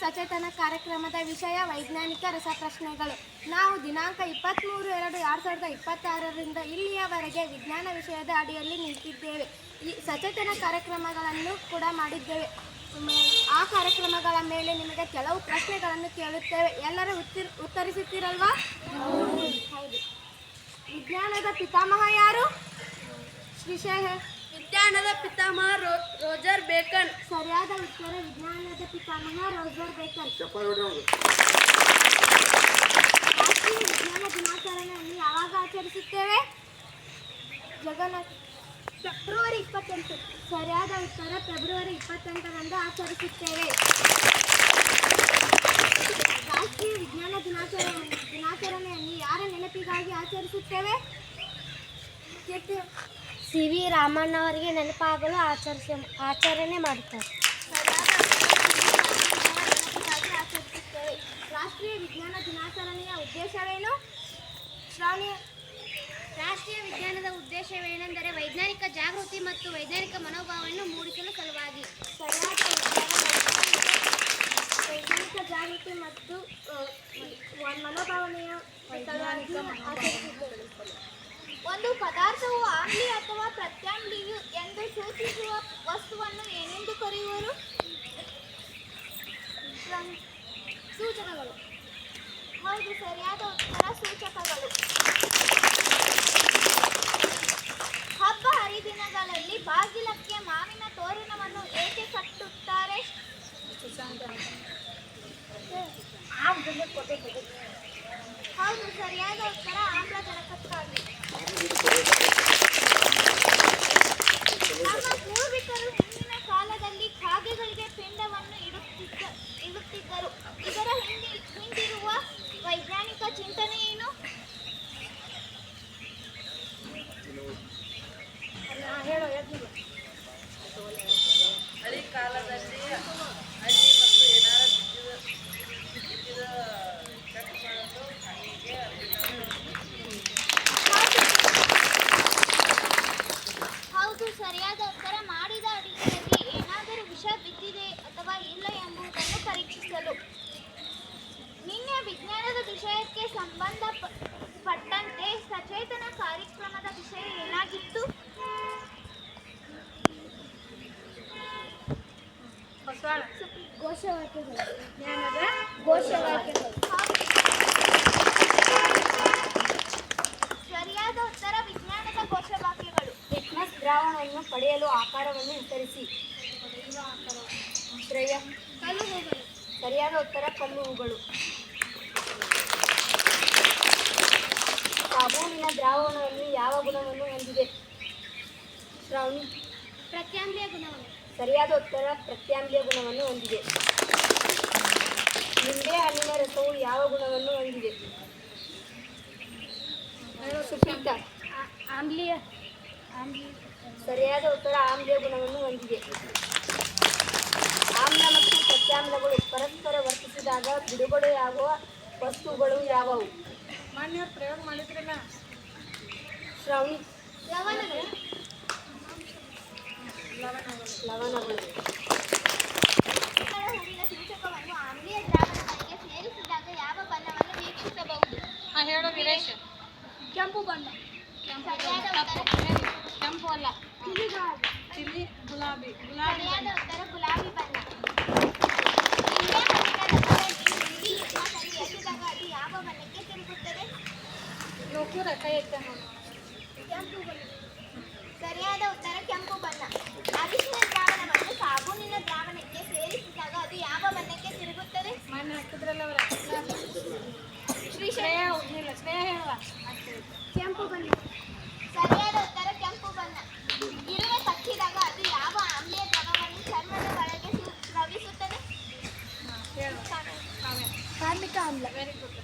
ಸಚೇತನ ಕಾರ್ಯಕ್ರಮದ ವಿಷಯ ವೈಜ್ಞಾನಿಕ ರಸಪ್ರಶ್ನೆಗಳು. ನಾವು ದಿನಾಂಕ 23/2/2026ರಿಂದ ಇಲ್ಲಿಯವರೆಗೆ ವಿಜ್ಞಾನ ವಿಷಯದ ಅಡಿಯಲ್ಲಿ ನಿಂತಿದ್ದೇವೆ. ಈ ಸಚೇತನ ಕಾರ್ಯಕ್ರಮಗಳನ್ನು ಕೂಡ ಮಾಡಿದ್ದೇವೆ. ಆ ಕಾರ್ಯಕ್ರಮಗಳ ಮೇಲೆ ನಿಮಗೆ ಕೆಲವು ಪ್ರಶ್ನೆಗಳನ್ನು ಕೇಳುತ್ತೇವೆ. ಎಲ್ಲರೂ ಉತ್ತರಿಸುತ್ತೀರಲ್ವಾ? ಹೌದು. ವಿಜ್ಞಾನದ ಪಿತಾಮಹ ಯಾರು? ವಿಜ್ಞಾನದ ಪಿತಾಮಹ ರೋಜರ್ ಬೇಕನ್. ಸರಿಯಾದ ಉತ್ತರ. ವಿಜ್ಞಾನದ ಪಿತಾಮಹ ರೋಜರ್ ಬೇಕನ್. ರಾಷ್ಟ್ರೀಯ ವಿಜ್ಞಾನ ದಿನಾಚರಣೆಯನ್ನು ಯಾವಾಗ ಆಚರಿಸುತ್ತೇವೆ? ಫೆಬ್ರವರಿ 28. ಸರಿಯಾದ ಉತ್ತರ. ಫೆಬ್ರವರಿ 28ರಂದು ಆಚರಿಸುತ್ತೇವೆ. ರಾಷ್ಟ್ರೀಯ ವಿಜ್ಞಾನ ದಿನಾಚರಣೆಯನ್ನು ಯಾರ ನೆನಪಿಗಾಗಿ ಆಚರಿಸುತ್ತೇವೆ? CV ರಾಮಣ್ಣ ಅವರಿಗೆ ನೆನಪಾಗಲು ಆಚರಣೆ ಮಾಡುತ್ತಾರೆ. ಆಚರಿಸುತ್ತೇವೆ. ರಾಷ್ಟ್ರೀಯ ವಿಜ್ಞಾನ ದಿನಾಚರಣೆಯ ಉದ್ದೇಶವೇನು? ರಾಷ್ಟ್ರೀಯ ವಿಜ್ಞಾನದ ಉದ್ದೇಶವೇನೆಂದರೆ ವೈಜ್ಞಾನಿಕ ಜಾಗೃತಿ ಮತ್ತು ವೈಜ್ಞಾನಿಕ ಮನೋಭಾವವನ್ನು ಮೂಡಿಸಲು ಸಲುವಾಗಿ. ಸರಿಯಾದ ಉತ್ತರ. ವೈಜ್ಞಾನಿಕ ಜಾಗೃತಿ ಮತ್ತು ಮನೋಭಾವನೆಯ ಸಲುವಾಗಿ ಆಚರಿಸುತ್ತೇವೆ. ಒಂದು ಪದಾರ್ಥವು ಆಮ್ಲೀಯ ಅಥವಾ ಪ್ರತ್ಯಾಮ್ಲೀಯ ಎಂದು ಸೂಚಿಸುವ ವಸ್ತುವನ್ನು ಏನೆಂದು ಕರೆಯುವರು? ಸೂಚಕಗಳು. ಹೌದು, ಸರಿಯಾದ ಉತ್ತರ ಸೂಚಕಗಳು. ಹಬ್ಬ ಹರಿದಿನಗಳಲ್ಲಿ ಬಾಗಿಲಕ್ಕೆ ಮಾವಿನ ತೋರಣವನ್ನು ಏಕೆ ಕಟ್ಟುತ್ತಾರೆ? ಹೌದು, ಸರಿಯಾದ ಉತ್ತರ ಆಮ್ಲಜನಕಕ್ಕಾಗಿ. ನಮ್ಮ ಪೂರ್ವಿಕರು ಹಿಂದಿನ ಕಾಲದಲ್ಲಿ ಕಾಗೆಗಳಿಗೆ ಪಿಂಡವನ್ನು ಇಡುತ್ತಿದ್ದರು. ಇದರ ಹಿಂದಿರುವ ವೈಜ್ಞಾನಿಕ ಚಿಂತನೆ ಏನು? ಹಳಿ ಕಾಲದಲ್ಲಿ ಹಳ್ಳಿ ಮತ್ತು ಏನಾರ ಬಿದ್ದಿದ ಕಟ್ಟುಗಳನ್ನು ಹಳ್ಳಿಗೆ ಹೌದು, ಸರಿಯಾದ ಉತ್ತರ. ಮಾಡಿದ ಅಡಿಗೆಯಲ್ಲಿ ಏನಾದರೂ ವಿಷ ಬಿದ್ದಿದೆ ಅಥವಾ ಇಲ್ಲ ಎಂಬುದನ್ನು ಪರೀಕ್ಷಿಸಲು. ನಿನ್ನೆ ವಿಜ್ಞಾನದ ವಿಷಯಕ್ಕೆ ಸಂಬಂಧಪಟ್ಟಂತೆ ಸಚೇತನ ಕಾರ್ಯಕ್ರಮದ ವಿಷಯ ಏನಾಗಿತ್ತು? ಘೋಷವಾಕ್ಯಗಳು. ವಿಜ್ಞಾನದ ಘೋಷವಾಕ್ಯಗಳು. ಸರಿಯಾದ ಉತ್ತರ. ವಿಜ್ಞಾನದ ಘೋಷವಾಕ್ಯಗಳು. ಲಿಟ್ಮಸ್ ದ್ರಾವಣವನ್ನು ಪಡೆಯಲು ಆಕಾರವನ್ನು ವಿತರಿಸಿ. ಕಲ್ಲುಹೂಗಳು. ಸರಿಯಾದ ಉತ್ತರ ಕಲ್ಲುಹೂಗಳು. ಸಾಬೂನಿನ ದ್ರಾವಣವನ್ನು ಯಾವ ಗುಣವನ್ನು ಹೊಂದಿದೆ? ಶ್ರಾವಣಿ. ಪ್ರತ್ಯಾಮ್ಲೀಯ ಗುಣವನ್ನು. ಸರಿಯಾದ ಉತ್ತರ ಪ್ರತ್ಯಾಮ್ಲೀಯ ಗುಣವನ್ನು ಹೊಂದಿದೆ. ನಿಂಬೆ ಹಣ್ಣಿನ ರಸವು ಯಾವ ಗುಣವನ್ನು ಹೊಂದಿದೆ? ಸುಪ್ರೀತ. ಆಮ್ಲೀಯ. ಸರಿಯಾದ ಉತ್ತರ ಆಮ್ಲೀಯ ಗುಣವನ್ನು ಹೊಂದಿದೆ. ಆಮ್ಲ ಮತ್ತು ಪ್ರತ್ಯಾಮ್ಲಗಳು ಪರಸ್ಪರ ವರ್ತಿಸಿದಾಗ ಬಿಡುಗಡೆಯಾಗುವ ವಸ್ತುಗಳು ಯಾವುವು? ಮಾನ್ಯ ಪ್ರಯೋಗ ಮಾಡಿದ್ರಲ್ಲ. ಶ್ರಾವಣಿ. ಲವಣಗಳು. ಲವಣಗಳು. ಹೂವಿನ ಸೂಚಕವನ್ನು ಆಮ್ಲೀಯ ದ್ರಾವಣಗಳಿಗೆ ಸೇರಿಸಿದಾಗ ಯಾವ ಬಣ್ಣವನ್ನು ವೀಕ್ಷಿಸಬಹುದು? ಹೇಳು ವೀರೇಶ್. ಕೆಂಪು ಬಣ್ಣ. ಸರಿಯಾದ ಉತ್ತರ. ಕೆಂಪು ಅಲ್ಲ, ಚಿಲ್ಲಿ ಗುಲಾಬಿ. ಸರಿಯಾದ ಉತ್ತರ ಗುಲಾಬಿ ಬಣ್ಣ. ನಿಂಬೆ ಹಣ್ಣಿನ ರಸದಲ್ಲಿ ಬಿಳಿ ಹಿಮ್ಮಸನ್ನು ಎಸೆದಾಗ ಅದು ಯಾವ ಬಣ್ಣಕ್ಕೆ ತಿರುಗುತ್ತದೆ? ಕೆಂಪು ಬಣ್ಣ. ಸರಿಯಾದ ಉತ್ತರ ಕೆಂಪು ಬಣ್ಣ. ಅರಿಶಿನ ದ್ರಾವಣವನ್ನು ಸಾಬೂನಿನ ದ್ರಾವಣಕ್ಕೆ ಸೇರಿಸಿದಾಗ ಅದು ಯಾವ ಬಣ್ಣಕ್ಕೆ ತಿರುಗುತ್ತದೆ? ಕೆಂಪು ಬಣ್ಣ. ಸರಿಯಾದ ಉತ್ತರ ಕೆಂಪು ಬಣ್ಣ. ಇರುವೆ ಕಚ್ಚಿದಾಗ ಅದು ಯಾವ ಆಮ್ಲೀಯ ದ್ರವವನ್ನು ಚರ್ಮದ ಒಳಗೆ ಸ್ರವಿಸುತ್ತದೆ? ಕಾರ್ಮಿಕ ಆಮ್ಲ. Very good.